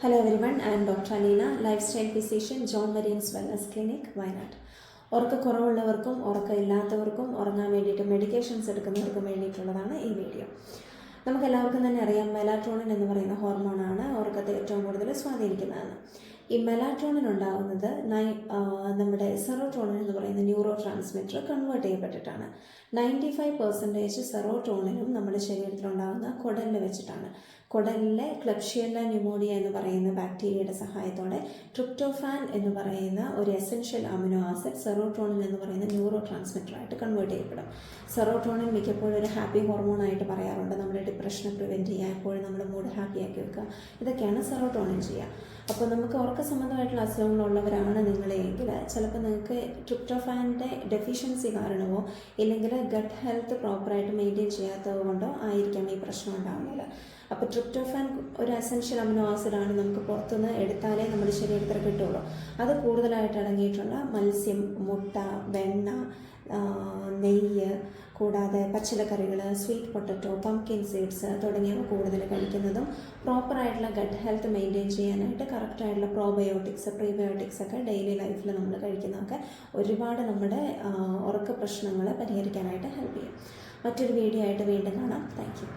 Hello everyone, I am Dr. Alina, lifestyle physician, John Marian's Wellness Clinic, Wayanad. ഉറക്കക്കുറവുള്ളവർക്കും ഉറക്കമില്ലാത്തവർക്കും ഉറങ്ങാൻ വേണ്ടിയിട്ട് medications എടുക്കുന്നവർക്കും വേണ്ടിയിട്ടുള്ളതാണ് ഈ video. നമുക്കെല്ലാവർക്കും തന്നെ അറിയാം, മെലാറ്റോണിൻ എന്ന് പറയുന്ന ഹോർമോണാണ് ഉറക്കത്തെ ഏറ്റവും കൂടുതൽ സ്വാധീനിക്കുന്നതെന്ന്. ഈ മെലാറ്റോണിൻ ഉണ്ടാകുന്നത് നമ്മുടെ സെറോട്ടോണിൻ എന്ന് പറയുന്ന ന്യൂറോ ട്രാൻസ്മിറ്റർ കൺവേർട്ട് ചെയ്യപ്പെട്ടിട്ടാണ്. 95% സെറോട്ടോണിനും നമ്മുടെ ശരീരത്തിലുണ്ടാകുന്ന കുടലിൽ വെച്ചിട്ടാണ്. കുടലിലെ ക്ലബ്ഷിയല്ല ന്യൂമോണിയ എന്ന് പറയുന്ന ബാക്ടീരിയയുടെ സഹായത്തോടെ ട്രിപ്റ്റോഫാൻ എന്ന് പറയുന്ന ഒരു എസെൻഷ്യൽ അമിനോ ആസിഡ് സെറോട്ടോണിൻ എന്ന് പറയുന്ന ന്യൂറോ ട്രാൻസ്മിറ്ററായിട്ട് കൺവേർട്ട് ചെയ്യപ്പെടും. സെറോട്ടോണിൻ മിക്കപ്പോഴും ഒരു ഹാപ്പി ഹോർമോണായിട്ട് പറയാറുണ്ട്. നമ്മുടെ ഡിപ്രഷനെ പ്രിവെൻറ്റ് ചെയ്യുക, എപ്പോഴും നമ്മുടെ മൂഡ് ഹാപ്പിയാക്കി വെക്കുക, ഇതൊക്കെയാണ് സെറോട്ടോണിൻ ചെയ്യുക. അപ്പോൾ നമുക്ക് ഉറക്ക സംബന്ധമായിട്ടുള്ള അസുഖങ്ങളുള്ളവരാണ് നിങ്ങളെങ്കിൽ ചിലപ്പോൾ നിങ്ങൾക്ക് ട്രിപ്റ്റോഫാനിൻ്റെ ഡെഫിഷ്യൻസി കാരണമോ ഇല്ലെങ്കിൽ ഗട്ട് ഹെൽത്ത് പ്രോപ്പറായിട്ട് മെയിൻറ്റെയിൻ ചെയ്യാത്തത് കൊണ്ടോ ആയിരിക്കാം ഈ പ്രശ്നം ഉണ്ടാകുന്നത്. അപ്പോൾ ട്രിപ്റ്റോഫാൻ ഒരു എസെൻഷ്യൽ അമിനോ ആസിഡാണ്, നമുക്ക് പുറത്തുനിന്ന് എടുത്താലേ നമ്മുടെ ശരീരത്തിൽ കിട്ടുള്ളൂ. അത് കൂടുതലായിട്ട് അടങ്ങിയിട്ടുള്ള മത്സ്യം, മുട്ട, വെണ്ണ, നെയ്യ്, കൂടാതെ പച്ചിലക്കറികൾ, സ്വീറ്റ് പൊട്ടറ്റോ, പംകിൻ സീഡ്സ് തുടങ്ങിയവ കൂടുതൽ കഴിക്കുന്നതും പ്രോപ്പറായിട്ടുള്ള ഗട്ട് ഹെൽത്ത് മെയിൻറ്റെയിൻ ചെയ്യാനായിട്ട് കറക്റ്റായിട്ടുള്ള പ്രോബയോട്ടിക്സ്, പ്രീബയോട്ടിക്സ് ഒക്കെ ഡെയിലി ലൈഫിൽ നമ്മൾ കഴിക്കുന്നതൊക്കെ ഒരുപാട് നമ്മുടെ ഉറക്ക പ്രശ്നങ്ങൾ പരിഹരിക്കാനായിട്ട് ഹെൽപ്പ് ചെയ്യും. മറ്റൊരു വീഡിയോ ആയിട്ട് വീണ്ടും കാണാം. Thank you.